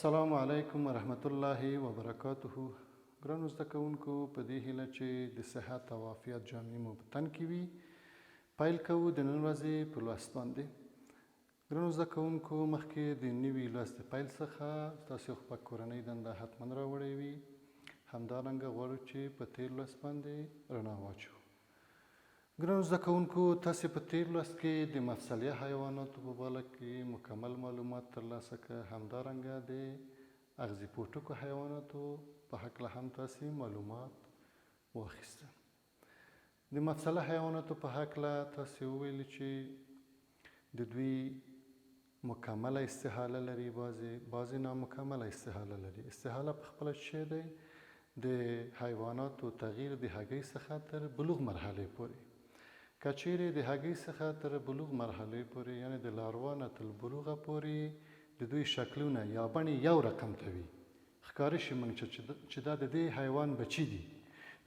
السلام علیکم ورحمت الله وبرکاته. ګرانو زده کوونکو، په دې هیله چې د صحت او عافیت جامې مو په تن کې وي، پیل کوو د نن ورځې په لوست باندې. ګرانو زده کوونکو، مخکې د نوي لوست د پیل څخه تاسو خپله کورنۍ دنده حتما راوړې وي. همدارنګه غواړو چې په تېر لوست باندې رڼا واچوو. ګرانو زده کوونکو، تاسې په تېر لوست کې د مفصلیه حیواناتو په باره کې مکمل معلومات ترلاسه کړه. همدارنګه د اغزي پوټکو حیواناتو په هکله هم تاسې معلومات واخیسته. د مفصله حیواناتو په هکله تاسې وویل چې د دوی مکمله استحاله لري، بعضې نامکمله استحاله لري. استحاله په خپله څه دی؟ د حیواناتو تغییر د هګۍ څخه تر بلوغ مرحلې پورې. که چیرې د هګۍ څخه تر بلوغ مرحلې پورې، یعنې د لاروا نه تر بلوغه پورې د دوی شکلونه یا بڼې یو رقم ته وي، ښکاره شي موږ چې دا د دې حیوان بچي دي،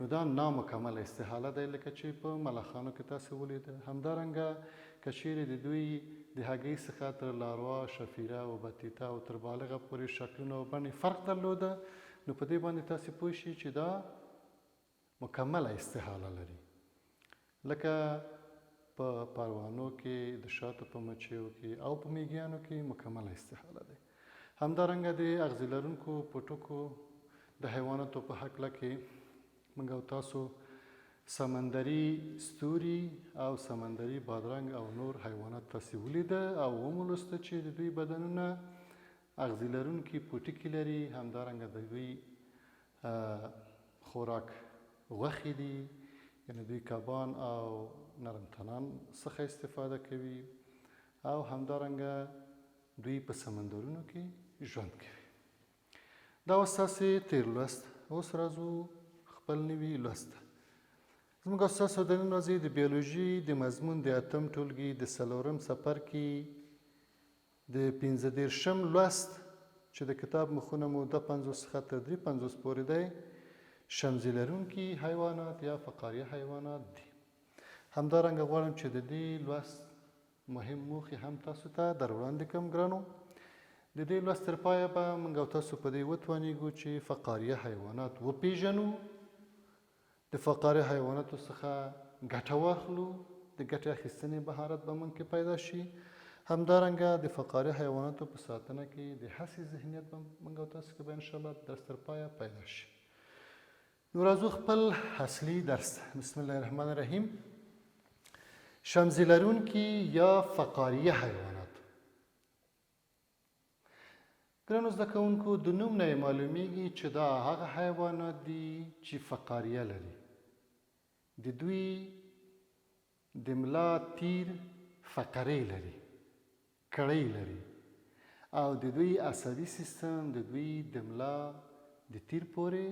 نو دا نامکمله استحاله دی، لکه چې په ملخانو کې تاسې ولیده. همدارنګه که چیرې د دوی د هګۍ څخه تر لاروا، شفیره او بطیطه او تر بالغه پورې شکلونه او بڼې فرق درلوده، نو په دې باندې تاسې پوه شئ چې دا مکمله استحاله لري. لکه په پروانو کې، د شاتو په مچیو کې او په میږیانو کې مکمله استحاله دی. همدارنګه د اغزي لرونکو پوټکو د حیواناتو په هکله کې موږ او تاسو سمندري ستوري او سمندري بادرنګ او نور حیوانات تاسې ولیده او ومولسته چې د دوی بدنونه اغزي لرونکي پوټکي لري. همدارنګه د دوی خوراک غوښې دي، یعنې دوی کبان او نرم تنان څخه استفاده کوي او همدارنګه دوی په سمندرونو کې ژوند کوي. دا اوس ستاسې تېر لوست. اوس راځو خپل نوي لوست ته. زموږ او ستاسو د نن ورځې د بیولوژي د مضمون د اتم ټولګي د څلورم څپرکي د 15 لوست چې د کتاب مخونه مو 250 څخه تر 350 پورې دی، شمزي لرونکي حیوانات یا فقاریه حیوانات دي. همدارنګه غواړم چې د دې لوست مهم موخې هم تاسو ته در وړاندې کړم. ګرانو، د دې لوست تر پایه به موږ او تاسو په دې وتوانیږو چې فقاریه حیوانات وپیژنو، د فقاریه حیواناتو څخه ګټه واخلو، د ګټې اخیستنې مهارت به موږ کې پیدا شي. همدارنګه د فقاریه حیواناتو په ساتنه کې د هڅې ذهنیت به موږ او تاسو کې به انشاءالله درس تر پایه پیدا شي. نو راځو خپل اصلي درس ته. بسم الله الرحمن الرحیم. شمزي لرونکي یا فقاریه حیوانات. ګرانو زده کوونکو، د نوم نه یې معلومیږي چې دا هغه حیوانات دي چې فقاریه لري. د دوی د ملا تیر فقرې لري، کړۍ لري، او د دوی عصبي سیستم د دوی د ملا د تیر پورې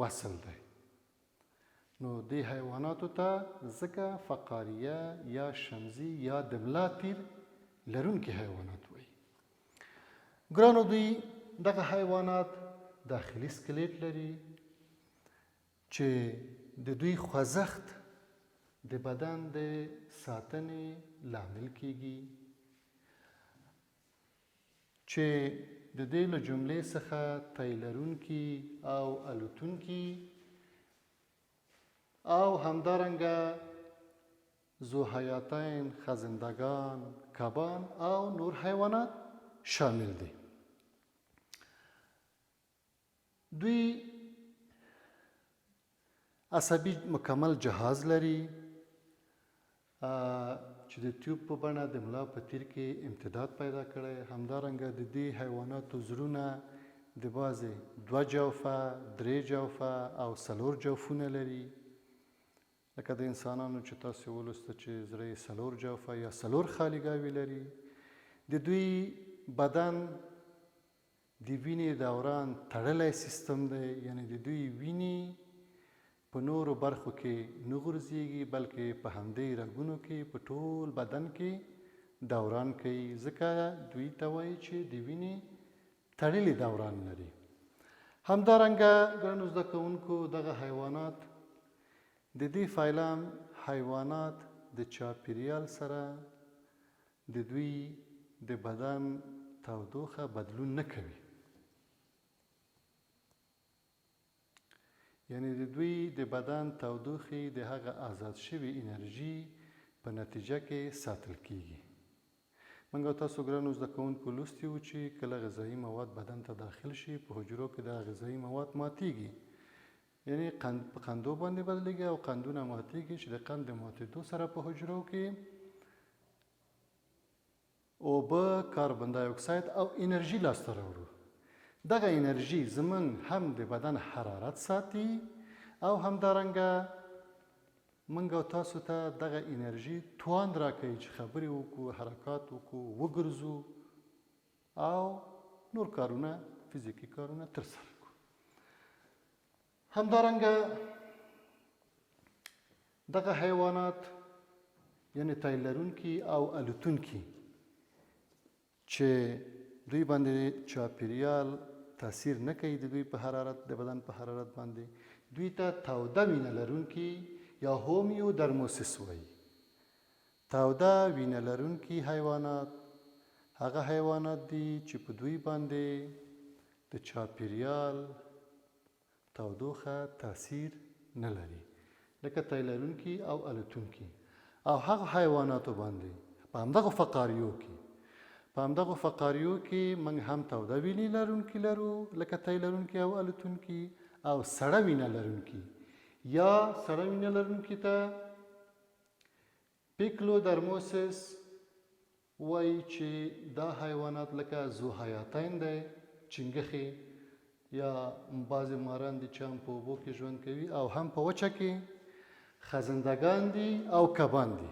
وصل دی. نو دې حیواناتو ته ځکه فقاریه یا شمزي یا د ملا تیر لرونکي حیوانات وایي. ګرانو، دوی دغه حیوانات داخلي سکلیټ لري چې د دوی خوځښت د بدن د ساتنې لامل کیږي، چې د دې له جملې څخه تی لرونکي او الوتونکي او همدارنګه ذوحیاتین، خزندگان، کبان او نور حیوانات شامل دي. دوی عصبي مکمل جهاز لري چې د تیوب په بڼه د ملا په تیر کې امتداد پیدا کړی. همدارنګه د دې حیواناتو زړونه د بعضې 2 جوفه، 3 جوفه او 4 جوفونه لري. لکه د انسانانو چې تاسې ولوسته چې زړه یې 4 جوفه یا 4 خالیګاوې لري. د دوی بدن د وینې دوران تړلی سیستم دی، یعنې د دوی وینې په نورو برخو کې نه غورځېږي، بلکې په همدې رګونو کې په ټول بدن کې دوران کوي. ځکه دوی ته وایي چې د وینې تړلی دوران لري. همدارنګه ګرانو زده کوونکو، دغه حیوانات د دې فایلام حیوانات د چاپیریال سره د دوی د بدن تودوخه بدلون نه کوي. یعنی د دوی د بدن تودوخې د هغه آزاد شوي انرژي په نتیجه کې ساتل کیږي. موږ او تاسو ګرانو زده کوونکو لوستي وو چې کله غذایي مواد بدن ته داخل شي په حجرو کې دا غذایي مواد ماتیږي، یعنی په قندو باندې بدلیږي او قندونه ماتیږي چې د قند د ماتېدو سره په حجرو کې اوبه، کاربن دای اکساید او انرژي لاسته راوړو. دغه انرژي زموږ هم د بدن حرارت ساتي او همدارنګه موږ او تاسو ته دغه انرژي توان راکوي چې خبرې وکړو، حرکات وکړو، وګرځو او نور کارونه، فزیکي کارونه ترسره کړو. همدارنګه دغه حیوانات یعنی تیل لرونکي او الوتونکي چې دوی باندې چاپیریال تاثیر نه کوي د دوی په حرارت، د بدن په حرارت باندې، دوی ته توده وینه لرونکي یا هومیودرموسس وایي. توده وینه لرونکي حیوانات هغه حیوانات دي چې په دوی باندې د چاپیریال تودوخه تاثیر نه لري، لکه تیل لرونکي او الوتونکي. او هغه حیواناتو باندې په همدغه فقاریو کې موږ هم توده وینې لرونکي لرو لکه تیل لرونکي او الوتونکي، او سړه وینه لرونکي یا سړه وینه لرونکي ته پیکلودرموسس وایي چې دا حیوانات لکه ذوحیاتین دی، چنګښې یا بعضې ماران دي چې هم په اوبو کې ژوند کوي او هم په وچه کې، خزندګان دي او کبان دي.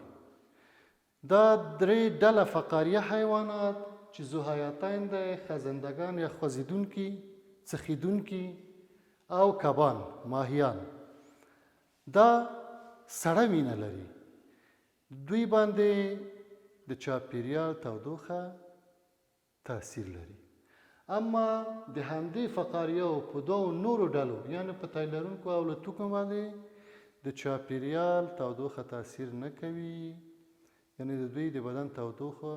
دا درې ډله فقاریه حیوانات چې ذوحیاتین دی، خزندګان یا خوځېدونکي، څخېدونکي او کبان، ماهیان، دا سړه وینه لري. دوی باندې د چاپیریال تودوخه تاثیر لري. اما د همدې فقاریو په دوو نورو ډلو یعنې په تیل لرونکو او الوتونکو باندې د چاپیریال تودوخه تاثیر نه کوي، یعنی د دوی د بدن تودوخه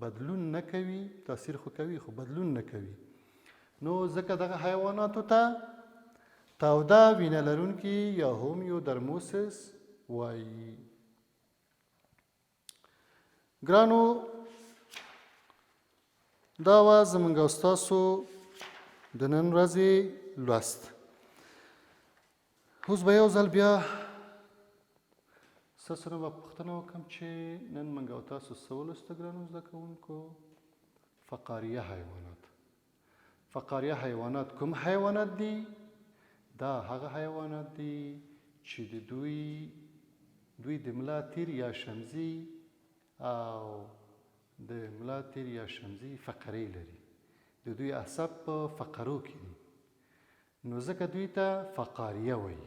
بدلون نه کوي، تاثیر خو کوي خو بدلون نه کوي. نو ځکه دغه حیواناتو ته توده وینه لرونکي یا هومیودرموسس وایي. ګرانو، دا وه زموږ او ستاسو د نن ورځې لوست. اوس به یو ځل بیا ستاسو نه به پوښتنه وکړم چې نن موږ او تاسو څه ولوسته ګرانو زده کوونکو؟ فقاریه حیوانات. فقاریه حیوانات کوم حیوانات دي؟ دا هغه حیوانات دي چې د دوی د ملا تیر یا شمزي او د ملا تیر یا شمزي فقرې لري. د دوی عصب په فقرو کې دي، نو ځکه دوی ته فقاریه وایي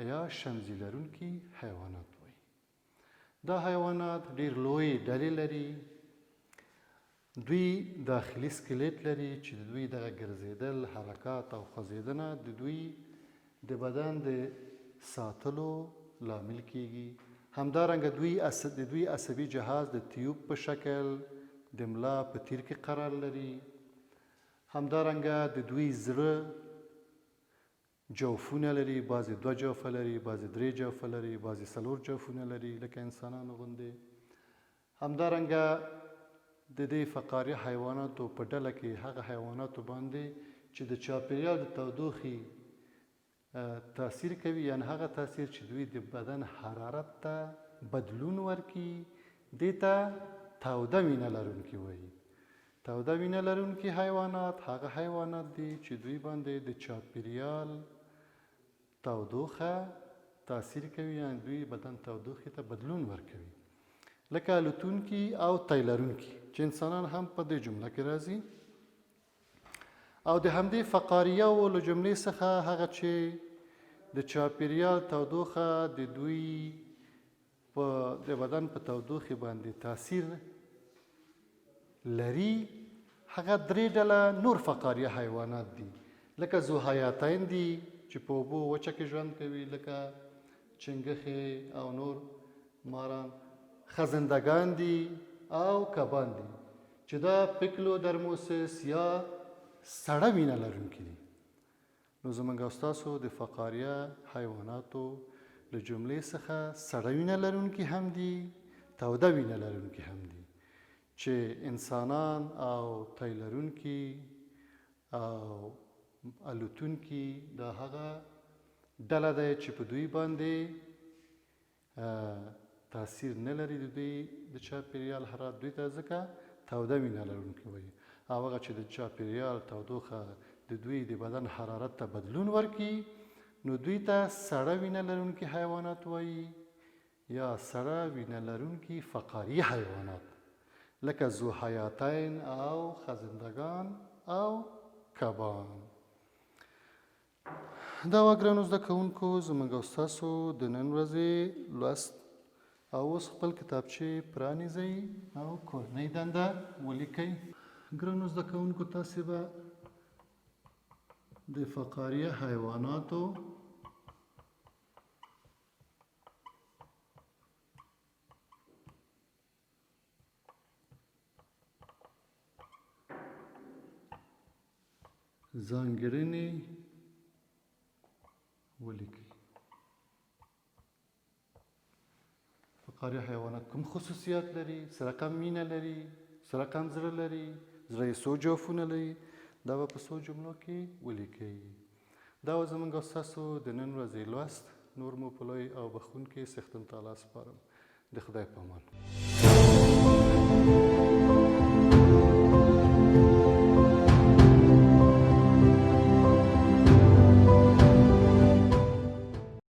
یا شمزي لرونکي حیوانات وایي. دا حیوانات ډېر لوی ډلې لري. دوی داخلي سکلیټ لري چې د دوی دغه ګرځېدل، حرکات او خوځېدنه د دوی د بدن د ساتلو لامل کیږي. همدارنګه د دوی عصبي جهاز د تیوب په شکل د ملا په تیر کې قرار لري. همدارنګه د دوی زړه جوفونه لري، بعضې 2 جوفه لري، بعضې 3 جوفه لري، بعضې 4 جوفونه لري لکه انسانانو غوندې. همدارنګه د دې فقاریه حیواناتو په ډله کې هغه حیواناتو باندې چې د چاپیریال د تودوخې تاثیر کوي، یعنی هغه تاثیر چې دوی د بدن حرارت ته بدلون ورکړي، دې ته توده وینه لرونکي وایي. توده وینه لرونکي حیوانات هغه حیوانات دي چې دوی باندې د چاپیریال تودوخه تاثیر کوي، یعنی دوی بدن تودوخې ته بدلون ورکوي، لکه الوتونکي او تیل لرونکي چې انسانان هم په دې جمله کې راځي. او د همدې فقاریهو له جملې څخه هغه چې د چاپیریال تودوخه د دوی د بدن په تودوخې باندې تاثیر لري، هغه 3 ډله نور فقاریه حیوانات دي، لکه ذوحیاتین دي چې په اوبو وچه کې ژوند کوي، لکه چنګښې او نور ماران، خزندګان دي او کبان دي. چې دا پیکلودرموسس یا سړه وینه لرونکي دي. نو زموږ او ستاسو د فقاریه حیواناتو له جملې څخه سړه وینه لرونکي هم دي، توده وینه لرونکي هم دي، چې انسانان او تی لرونکي او الوتونکي دا هغه ډله ده چې په دوی باندې تاثیر نه لري د دوی د چاپیریال حرارت. دوی ته ځکه توده وینه لرونکي وایي. او هغه چې د چاپیریال تودوخه د دوی د بدن حرارت ته بدلون ورکړي نو دوی ته سړه وینه لرونکي حیوانات وایي یا سړه وینه لرونکي فقاریه حیوانات لکه ذوحیاتین او خزندگان او کبان. دا وه ګرانو زده کوونکو زموږ او ستاسو د نن ورځې لوست. او اوس خپل کتابچې پرانیزئ او کورنۍ دنده ولیکئ. ګرانو زده کوونکو تاسې به د فقاریه حیواناتو ځانګړنې ولیکئ. فقاریه حیوانات کوم خصوصیات لري؟ څه رقم وینه لري؟ څه رقم زړه لري؟ زړه یې څو جوفونه لري؟ دا به په څو جملو کې ولیکئ. دا و زموږ او ستاسو د نن ورځې لوست. نور مو په لوی او بخښونکي څښتن تعالی سپارم. د خدای په امان.